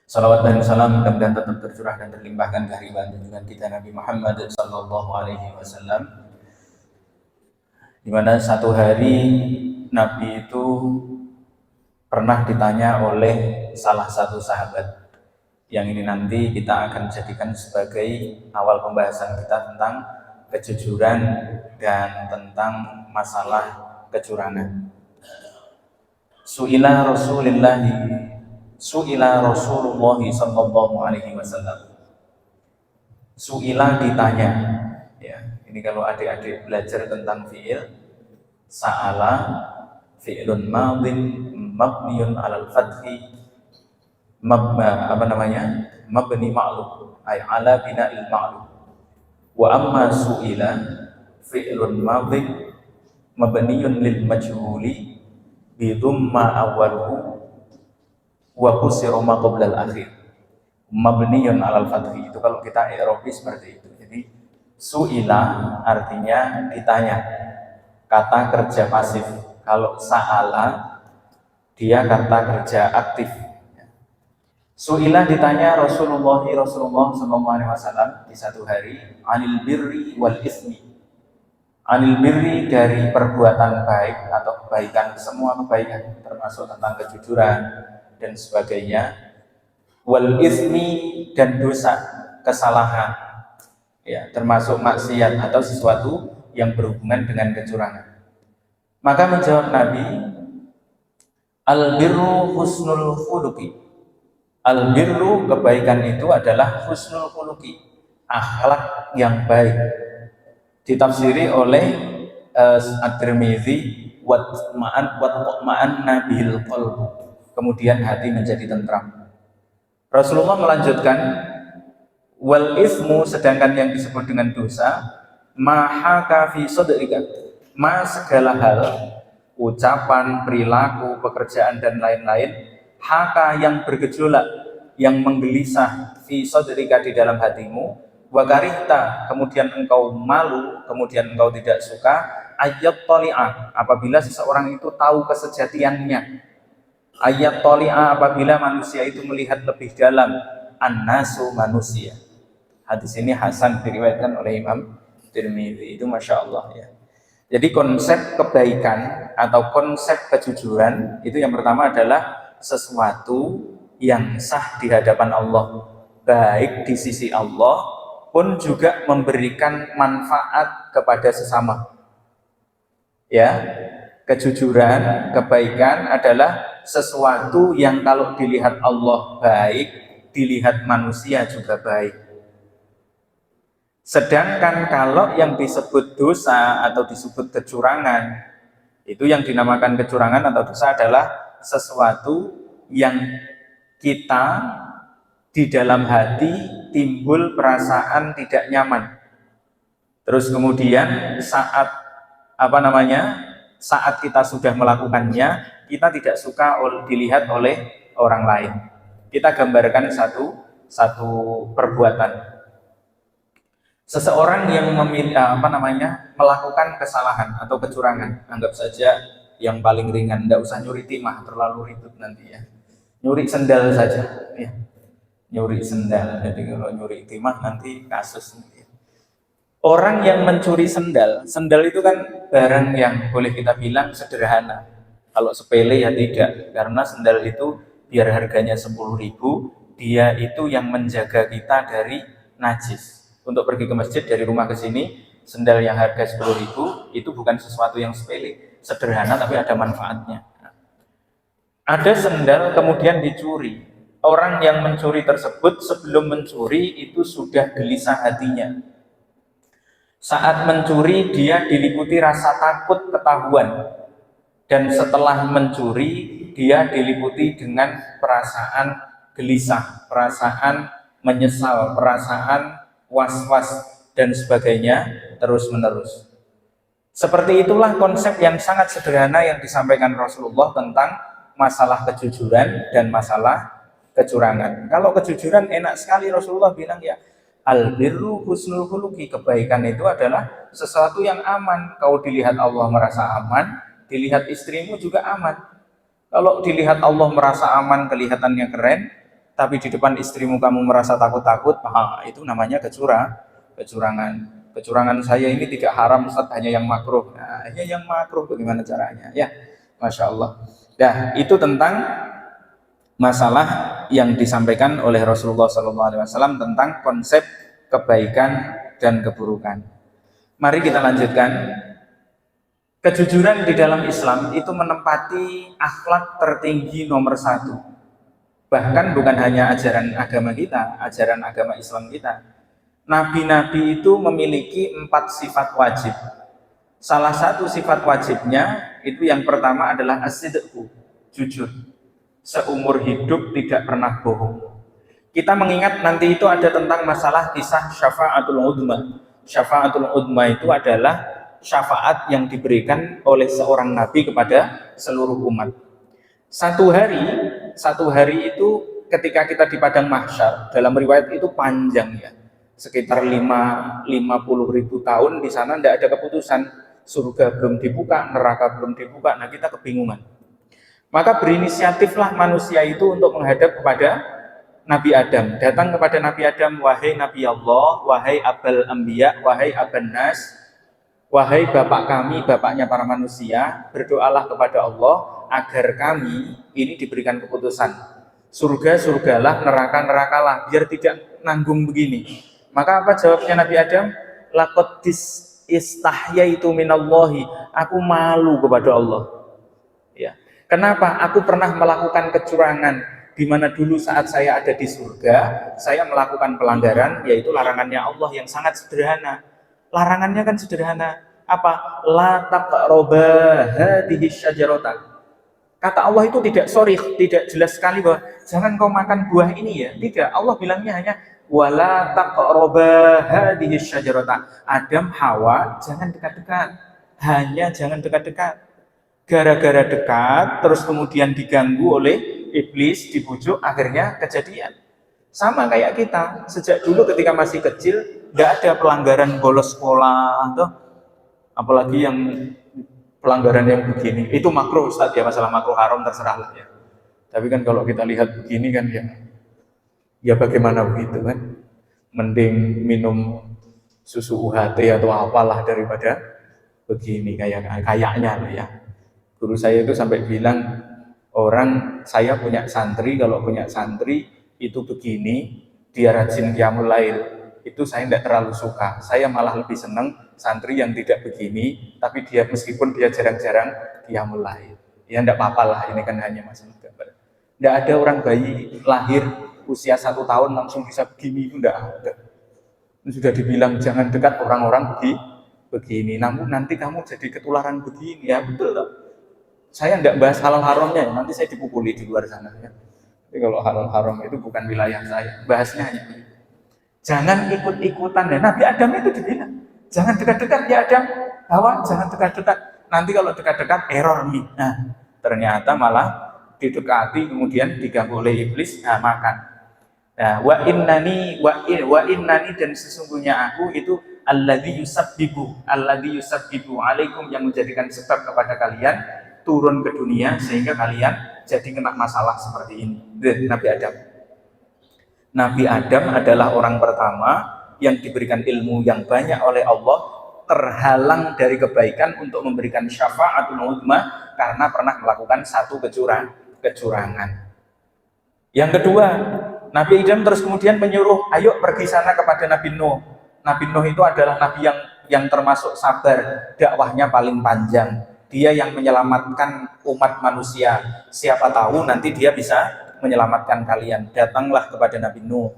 Salawat dan salam mudah-mudahan tetap tercurah dan terlimpahkan kehadiran junjungan kita Nabi Muhammad Sallallahu Alaihi Wasallam, di mana satu hari Nabi itu pernah ditanya oleh salah satu sahabat, yang ini nanti kita akan jadikan sebagai awal pembahasan kita tentang kejujuran dan tentang masalah kecurangan. Su'ila Rasulullah sallallahu alaihi wasallam. Su'ila ditanya. Ya, ini kalau adik-adik belajar tentang fi'il, sa'ala fi'lun madin mabniun 'alal fathi mabni ma'lum ay ala bina'il ma'lum. Wa amma su'ila fi'lun madin mabniun lil majhuli bi dhamma awwaluhu wa kusira ma qabla al-akhir mabniun 'alal fathi. Itu kalau kita i'rabi seperti itu. Jadi su'ila artinya ditanya, kata kerja pasif. Kalau sa'ala dia kata kerja aktif. Su'ila ditanya Rasulullah sallallahu alaihi wasallam di satu hari, anil birri wal ismi. Anil birri dari perbuatan baik atau kebaikan, semua kebaikan termasuk tentang kejujuran dan sebagainya. Wal ismi dan dosa, kesalahan, ya, termasuk maksiat atau sesuatu yang berhubungan dengan kecurangan. Maka menjawab Nabi, al birru husnul khuluqi. Al birru, kebaikan itu adalah husnul khuluqi, akhlak yang baik. Ditafsiri oleh At-Tirmidzi watma'an nabil qalbu, kemudian hati menjadi tentram. Rasulullah melanjutkan, wal ismu, sedangkan yang disebut dengan dosa, mahaka fi sadrika, segala hal, ucapan, perilaku, pekerjaan dan lain-lain, haka yang bergejolak, yang menggelisah, fi sadrika di dalam hatimu, wa karihta, kemudian engkau malu, kemudian engkau tidak suka, ayat toli'ah, apabila seseorang itu tahu kesejatiannya, ayat toli'ah, apabila manusia itu melihat lebih dalam, an-nasu, manusia. Hadis ini hasan, diriwayatkan oleh Imam Tirmidzi. Itu masya Allah, ya. Jadi konsep kebaikan atau konsep kejujuran itu yang pertama adalah sesuatu yang sah di hadapan Allah, baik di sisi Allah pun juga memberikan manfaat kepada sesama. Ya, kejujuran, kebaikan adalah sesuatu yang kalau dilihat Allah baik, dilihat manusia juga baik. Sedangkan kalau yang disebut dosa atau disebut kecurangan, itu yang dinamakan kecurangan atau dosa adalah sesuatu yang kita di dalam hati timbul perasaan tidak nyaman. Terus kemudian saat saat kita sudah melakukannya, kita tidak suka dilihat oleh orang lain. Kita gambarkan satu perbuatan. Seseorang yang melakukan kesalahan atau kecurangan, anggap saja yang paling ringan, tidak usah nyuri timah, terlalu ribet nanti ya. Nyuri sendal saja, ya. Nyuri sendal. Jadi kalau nyuri timah nanti kasus. Orang yang mencuri sendal itu kan barang yang boleh kita bilang sederhana. Kalau sepele ya tidak, karena sendal itu biar harganya 10.000, dia itu yang menjaga kita dari najis. Untuk pergi ke masjid dari rumah ke sini, sendal yang harga 10.000 itu bukan sesuatu yang sepele, sederhana tapi ada manfaatnya. Ada sendal kemudian dicuri. Orang yang mencuri tersebut sebelum mencuri itu sudah gelisah hatinya. Saat mencuri dia diliputi rasa takut ketahuan. Dan setelah mencuri dia diliputi dengan perasaan gelisah, perasaan menyesal, perasaan was-was dan sebagainya terus-menerus. Seperti itulah konsep yang sangat sederhana yang disampaikan Rasulullah tentang masalah kejujuran dan masalah kecurangan. Kalau kejujuran enak sekali, Rasulullah bilang ya, al birru husnul khuluqi, kebaikan itu adalah sesuatu yang aman. Kau dilihat Allah merasa aman, dilihat istrimu juga aman. Kalau dilihat Allah merasa aman, kelihatannya keren, tapi di depan istrimu kamu merasa takut-takut, itu namanya kecurangan. Kecurangan saya ini tidak haram Ustaz, hanya yang makruh. Nah, hanya yang makruh bagaimana caranya? Ya, Masya Allah. Nah, itu tentang masalah yang disampaikan oleh Rasulullah SAW tentang konsep kebaikan dan keburukan. Mari kita lanjutkan. Kejujuran di dalam Islam itu menempati akhlak tertinggi nomor 1. Bahkan bukan hanya ajaran agama kita, ajaran agama Islam kita. Nabi-nabi itu memiliki 4 sifat wajib. Salah satu sifat wajibnya itu yang pertama adalah as-sidqu, jujur. Seumur hidup tidak pernah bohong. Kita mengingat nanti itu ada tentang masalah kisah syafa'atul udma. Syafa'atul udma itu adalah syafaat yang diberikan oleh seorang nabi kepada seluruh umat. Satu hari itu ketika kita di padang mahsyar, dalam riwayat itu panjang ya, sekitar 50.000 tahun di sana tidak ada keputusan, surga belum dibuka, neraka belum dibuka. Nah, kita kebingungan. Maka berinisiatiflah manusia itu untuk menghadap kepada Nabi Adam. Datang kepada Nabi Adam, wahai Nabi Allah, wahai Abul Anbiya, wahai Aban Nas, wahai bapak kami, bapaknya para manusia, berdoalah kepada Allah agar kami ini diberikan keputusan. Surga-surgalah, neraka-nerakalah, biar tidak nanggung begini. Maka apa jawabnya Nabi Adam? Laqad istahyaitu minallahi. Aku malu kepada Allah. Ya. Kenapa? Aku pernah melakukan kecurangan, di mana dulu saat saya ada di surga, saya melakukan pelanggaran, yaitu larangannya Allah yang sangat sederhana. Larangannya kan sederhana. Apa? La taqrabu hadhihi syajarata. Kata Allah itu tidak sorry, tidak jelas sekali bahwa jangan kau makan buah ini ya. Tidak, Allah bilangnya hanya wala taqrabu hadhihi syajarata. Adam, Hawa, jangan dekat-dekat. Hanya jangan dekat-dekat. Gara-gara dekat, terus kemudian diganggu oleh iblis, dibujuk, akhirnya kejadian. Sama kayak kita, sejak dulu ketika masih kecil, tidak ada pelanggaran bolos sekolah, atau apalagi yang pelanggaran yang begini. Itu makruh Ustaz ya, masalah makruh haram terserah lah ya. Tapi kan kalau kita lihat begini kan ya bagaimana begitu kan? Mending minum susu UHT atau apalah daripada begini kayaknya loh ya. Guru saya itu sampai bilang, saya punya santri, kalau punya santri itu begini, dia rajin qiyamul lail, itu saya tidak terlalu suka. Saya malah lebih senang santri yang tidak begini, tapi dia meskipun dia jarang-jarang qiyamul lail. Ya tidak apa-apa lah, ini kan hanya masalah gambar. Tidak ada orang bayi lahir usia 1 tahun langsung bisa begini, itu tidak ada. Sudah dibilang jangan dekat orang-orang begini, namun nanti kamu jadi ketularan begini, ya betul loh. Saya tidak bahas halal haramnya ya, nanti saya dipukuli di luar sana ya. Tapi kalau halal haram itu bukan wilayah saya, bahasnya hanya jangan ikut-ikutan ya. Nabi Adam itu dibilang, jangan dekat-dekat ya Adam, Hawa jangan dekat-dekat. Nanti kalau dekat-dekat error nih. Nah, ternyata malah didekati kemudian diganggu oleh iblis, makan. Nah, wa innani dan sesungguhnya aku itu alladzi yusabbibu alaikum, yang menjadikan sebab kepada kalian turun ke dunia sehingga kalian jadi kena masalah seperti ini. Nabi Adam. Nabi Adam adalah orang pertama yang diberikan ilmu yang banyak oleh Allah, terhalang dari kebaikan untuk memberikan syafa'atul uzma karena pernah melakukan satu kecurangan. Yang kedua, Nabi Adam terus kemudian menyuruh, ayo pergi sana kepada Nabi Nuh. Nabi Nuh itu adalah nabi yang termasuk sabar, dakwahnya paling panjang. Dia yang menyelamatkan umat manusia. Siapa tahu nanti dia bisa menyelamatkan kalian. Datanglah kepada Nabi Nuh.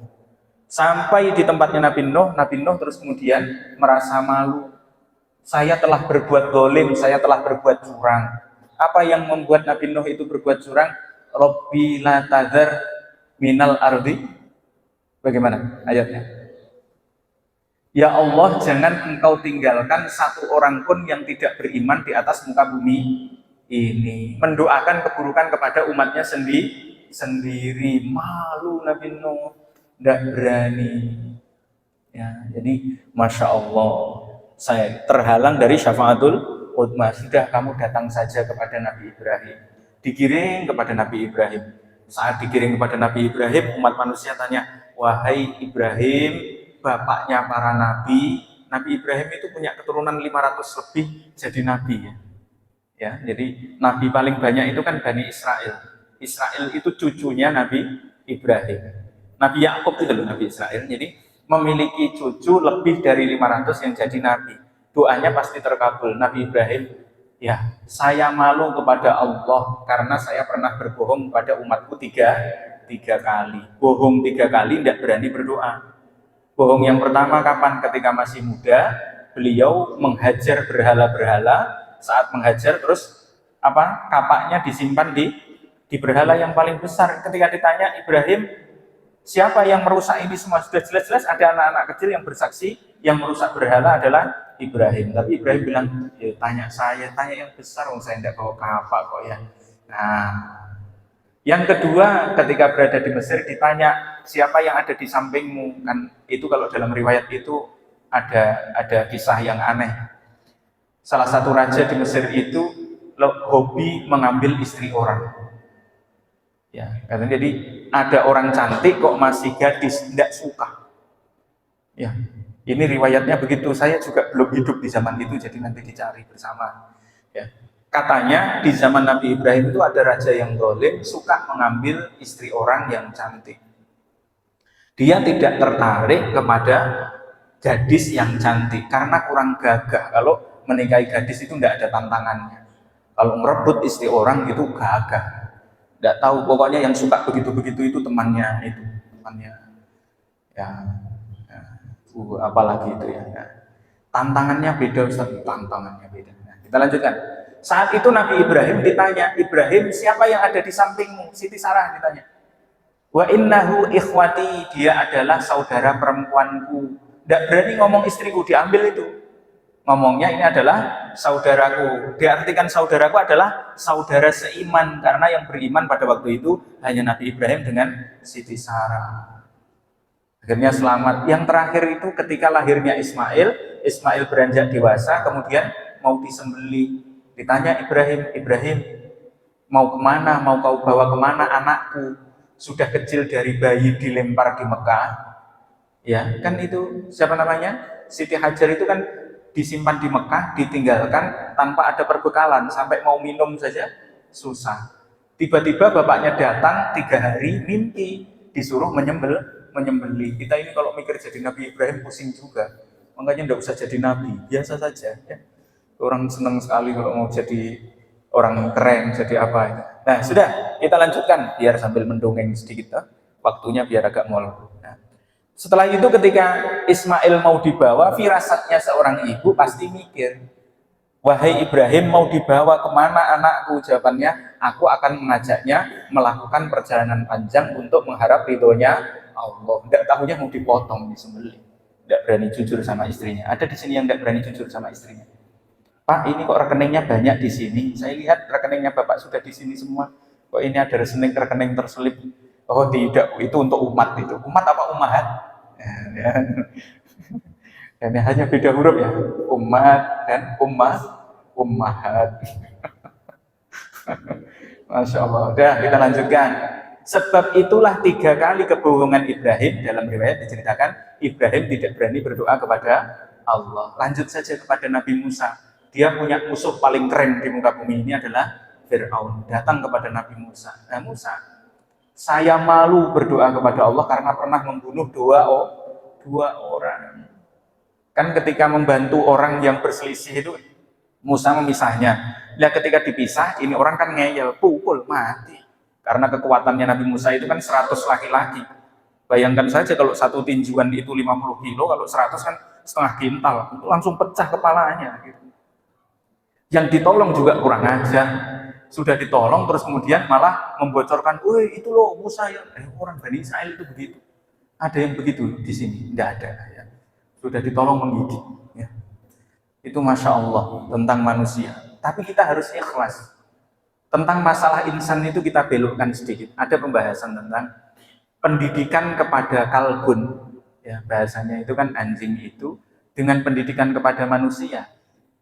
Sampai di tempatnya Nabi Nuh terus kemudian merasa malu. Saya telah berbuat dolim, saya telah berbuat curang. Apa yang membuat Nabi Nuh itu berbuat curang? Robbi la tadhar minal ardi. Bagaimana ayatnya? Ya Allah, jangan engkau tinggalkan satu orang pun yang tidak beriman di atas muka bumi ini. Mendoakan keburukan kepada umatnya sendiri. Malu Nabi Nuh, tidak berani. Ya, jadi Masya Allah, saya terhalang dari syafa'atul udma. Sudah, kamu datang saja kepada Nabi Ibrahim. Digiring kepada Nabi Ibrahim. Saat dikirim kepada Nabi Ibrahim, umat manusia tanya, wahai Ibrahim, bapaknya para nabi. Nabi Ibrahim itu punya keturunan 500 lebih jadi nabi ya. Ya, jadi nabi paling banyak itu kan Bani Israel. Israel itu cucunya Nabi Ibrahim. Nabi Yakub itu loh Nabi Israel. Jadi memiliki cucu lebih dari 500 yang jadi nabi. Doanya pasti terkabul. Nabi Ibrahim, ya, saya malu kepada Allah karena saya pernah berbohong pada umatku tiga kali. Bohong 3 kali, tidak berani berdoa. Bohong yang pertama kapan? Ketika masih muda, beliau menghajar berhala-berhala. Saat menghajar terus kapaknya disimpan di berhala yang paling besar. Ketika ditanya Ibrahim, siapa yang merusak ini semua? Sudah jelas-jelas ada anak-anak kecil yang bersaksi yang merusak berhala adalah Ibrahim. Tapi Ibrahim bilang, ya, tanya yang besar, saya tidak bawa kapak kok ya. Nah, yang kedua, ketika berada di Mesir ditanya siapa yang ada di sampingmu, kan itu kalau dalam riwayat itu ada kisah yang aneh. Salah satu raja di Mesir itu hobi mengambil istri orang. Ya, jadi ada orang cantik kok masih gadis, tidak suka. Ya, ini riwayatnya begitu. Saya juga belum hidup di zaman itu, jadi nanti dicari bersama. Ya. Katanya di zaman Nabi Ibrahim itu ada raja yang zalim suka mengambil istri orang yang cantik. Dia tidak tertarik kepada gadis yang cantik karena kurang gagah. Kalau menikahi gadis itu tidak ada tantangannya. Kalau merebut istri orang itu gagah. Tidak tahu, pokoknya yang suka begitu-begitu itu temannya. Ya, apalagi itu ya. Tantangannya beda, Ustaz. Tantangannya beda. Nah, kita lanjutkan. Saat itu Nabi Ibrahim ditanya, Ibrahim, siapa yang ada di sampingmu? Siti Sarah ditanya. Wa innahu ikhwati, dia adalah saudara perempuanku. Tidak berani ngomong istriku, diambil itu. Ngomongnya ini adalah saudaraku. Diartikan saudaraku adalah saudara seiman, karena yang beriman pada waktu itu hanya Nabi Ibrahim dengan Siti Sarah. Akhirnya selamat. Yang terakhir itu ketika lahirnya Ismail beranjak dewasa, kemudian mau disembelih. Ditanya Ibrahim, mau kemana? Mau kau bawa kemana anakku? Sudah kecil dari bayi dilempar di Mekah. Ya, kan itu siapa namanya? Siti Hajar itu kan disimpan di Mekah, ditinggalkan tanpa ada perbekalan, sampai mau minum saja susah. Tiba-tiba bapaknya datang 3 hari, mimpi disuruh menyembelih. Kita ini kalau mikir jadi Nabi Ibrahim pusing juga. Makanya tidak usah jadi nabi, biasa saja ya. Orang senang sekali kalau mau jadi orang keren, jadi apa itu. Nah, sudah, kita lanjutkan biar sambil mendongeng sedikit, waktunya biar agak molor. Nah, setelah itu ketika Ismail mau dibawa, firasatnya seorang ibu pasti mikir, wahai Ibrahim, mau dibawa kemana anakku? Jawabannya, aku akan mengajaknya melakukan perjalanan panjang untuk mengharap ridhonya Allah. Tidak tahunya mau dipotong, disembelih. Tidak berani jujur sama istrinya. Ada di sini yang tidak berani jujur sama istrinya. Pak, ini kok rekeningnya banyak di sini. Saya lihat rekeningnya Bapak sudah di sini semua. Kok ini ada rekening terselip? Oh tidak, itu untuk umat itu. Umat apa umahat? Ya. Dan hanya beda huruf ya. Umat dan ummahat. Masya Allah. Udah, kita lanjutkan. Sebab itulah 3 kali kebohongan Ibrahim dalam riwayat diceritakan Ibrahim tidak berani berdoa kepada Allah. Lanjut saja kepada Nabi Musa. Dia punya musuh paling keren di muka bumi ini adalah Fir'aun. Datang kepada Nabi Musa. Nah Musa, saya malu berdoa kepada Allah karena pernah membunuh dua orang. Kan ketika membantu orang yang berselisih itu, Musa memisahnya. Nah ketika dipisah, ini orang kan ngeyel, pukul, mati. Karena kekuatannya Nabi Musa itu kan 100 laki-laki. Bayangkan saja kalau satu tinjuan itu 50 kilo, kalau 100 kan setengah kintal. Itu langsung pecah kepalanya. Gitu. Yang ditolong juga kurang ajar. Sudah ditolong terus kemudian malah membocorkan, woi itu loh Musa yang orang Bani Israel itu begitu. Ada yang begitu di sini? Tidak ada. Ya. Sudah ditolong menggigit. Ya. Itu Masya Allah tentang manusia. Tapi kita harus ikhlas. Tentang masalah insan itu kita belokkan sedikit. Ada pembahasan tentang pendidikan kepada kalbun. Ya, bahasanya itu kan anjing itu dengan pendidikan kepada manusia.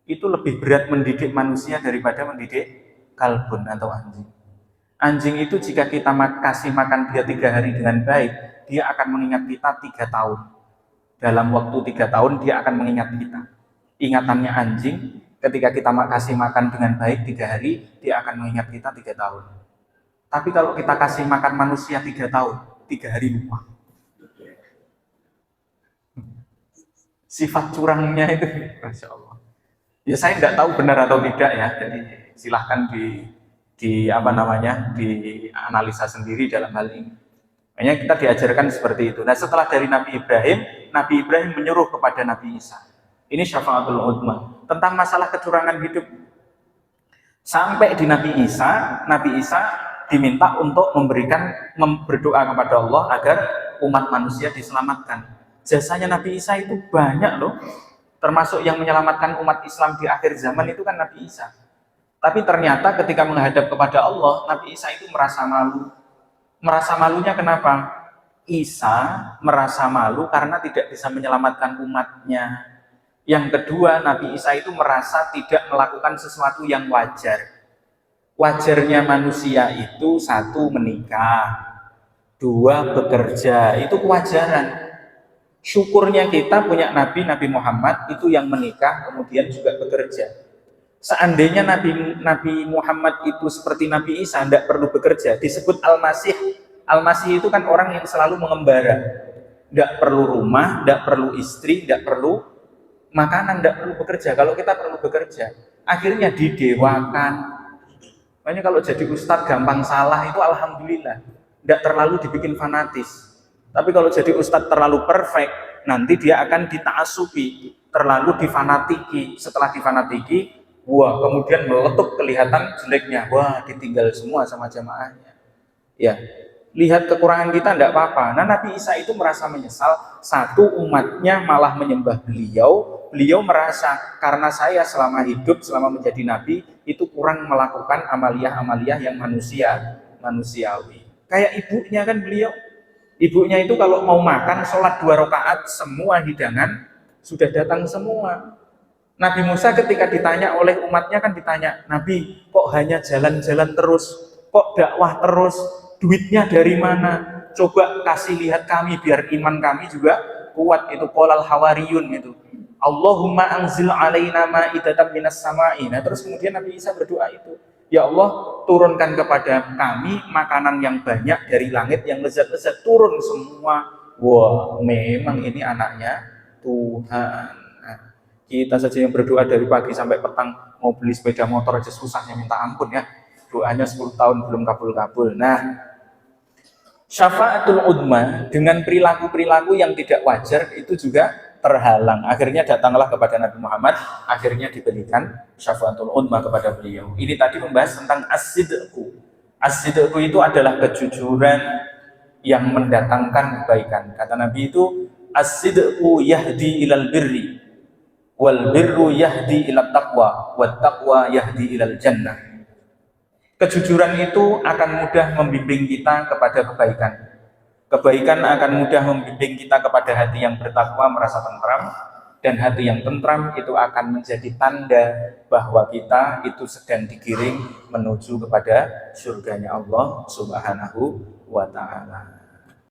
Itu lebih berat mendidik manusia daripada mendidik kalbun atau anjing. Anjing itu jika kita kasih makan dia 3 hari dengan baik, dia akan mengingat kita 3 tahun. Dalam waktu 3 tahun dia akan mengingat kita. Ingatannya anjing, ketika kita kasih makan dengan baik 3 hari, dia akan mengingat kita 3 tahun. Tapi kalau kita kasih makan manusia 3 tahun, 3 hari lupa. Sifat curangnya itu, Masya Allah. Ya saya nggak tahu benar atau tidak ya, jadi silahkan dianalisa sendiri dalam hal ini. Makanya kita diajarkan seperti itu. Nah setelah dari Nabi Ibrahim menyuruh kepada Nabi Isa. Ini syafaatul udma tentang masalah kecurangan hidup. Sampai di Nabi Isa diminta untuk berdoa kepada Allah agar umat manusia diselamatkan. Jasanya Nabi Isa itu banyak loh. Termasuk yang menyelamatkan umat Islam di akhir zaman itu kan Nabi Isa. Tapi ternyata ketika menghadap kepada Allah, Nabi Isa itu merasa malu. Merasa malunya kenapa? Isa merasa malu karena tidak bisa menyelamatkan umatnya. Yang kedua, Nabi Isa itu merasa tidak melakukan sesuatu yang wajar. Wajarnya manusia itu 1, menikah, 2, bekerja. Itu kewajaran. Syukurnya kita punya Nabi Muhammad itu yang menikah, kemudian juga bekerja. Seandainya Nabi Muhammad itu seperti Nabi Isa, tidak perlu bekerja, disebut Al-Masih. Al-Masih itu kan orang yang selalu mengembara, tidak perlu rumah, tidak perlu istri, tidak perlu makanan, tidak perlu bekerja. Kalau kita perlu bekerja, akhirnya didewakan. Makanya kalau jadi ustadz gampang salah itu alhamdulillah, tidak terlalu dibikin fanatis. Tapi kalau jadi ustadz terlalu perfect, nanti dia akan ditaasubi, terlalu difanatiki. Setelah difanatiki, wah kemudian meletup kelihatan jeleknya, wah ditinggal semua sama jamaahnya. Ya, lihat kekurangan kita tidak apa-apa. Nah Nabi Isa itu merasa menyesal, 1, umatnya malah menyembah beliau merasa karena saya selama hidup, selama menjadi nabi itu kurang melakukan amaliyah-amaliyah yang manusiawi. Kayak ibunya kan ibunya itu kalau mau makan sholat 2 rakaat semua hidangan sudah datang semua. Nabi Musa ketika ditanya oleh umatnya kan ditanya, Nabi kok hanya jalan-jalan terus, kok dakwah terus, duitnya dari mana? Coba kasih lihat kami biar iman kami juga kuat. Itu qolal hawariyun itu. Allahumma anzil alaina ma'idatan minas sama'i. Nah terus kemudian Nabi Isa berdoa itu, ya Allah turunkan kepada kami makanan yang banyak dari langit yang lezat-lezat, turun semua. Wah memang ini anaknya Tuhan. Kita saja yang berdoa dari pagi sampai petang mau beli sepeda motor aja susahnya minta ampun ya. Doanya 10 tahun belum kabul-kabul. Nah, syafaatul udma dengan perilaku-perilaku yang tidak wajar itu juga terhalang. Akhirnya datanglah kepada Nabi Muhammad, akhirnya diberikan syafaatul udma kepada beliau. Ini tadi membahas tentang as-sidqu. As-sidqu itu adalah kejujuran yang mendatangkan kebaikan. Kata Nabi itu, as-sidqu yahdi ilal birri wal birru yahdi ila taqwa, wat taqwa yahdi ilal jannah. Kejujuran itu akan mudah membimbing kita kepada kebaikan. Kebaikan akan mudah membimbing kita kepada hati yang bertakwa, merasa tentram, dan hati yang tentram itu akan menjadi tanda bahwa kita itu sedang digiring menuju kepada surganya Allah Subhanahu wa ta'ala.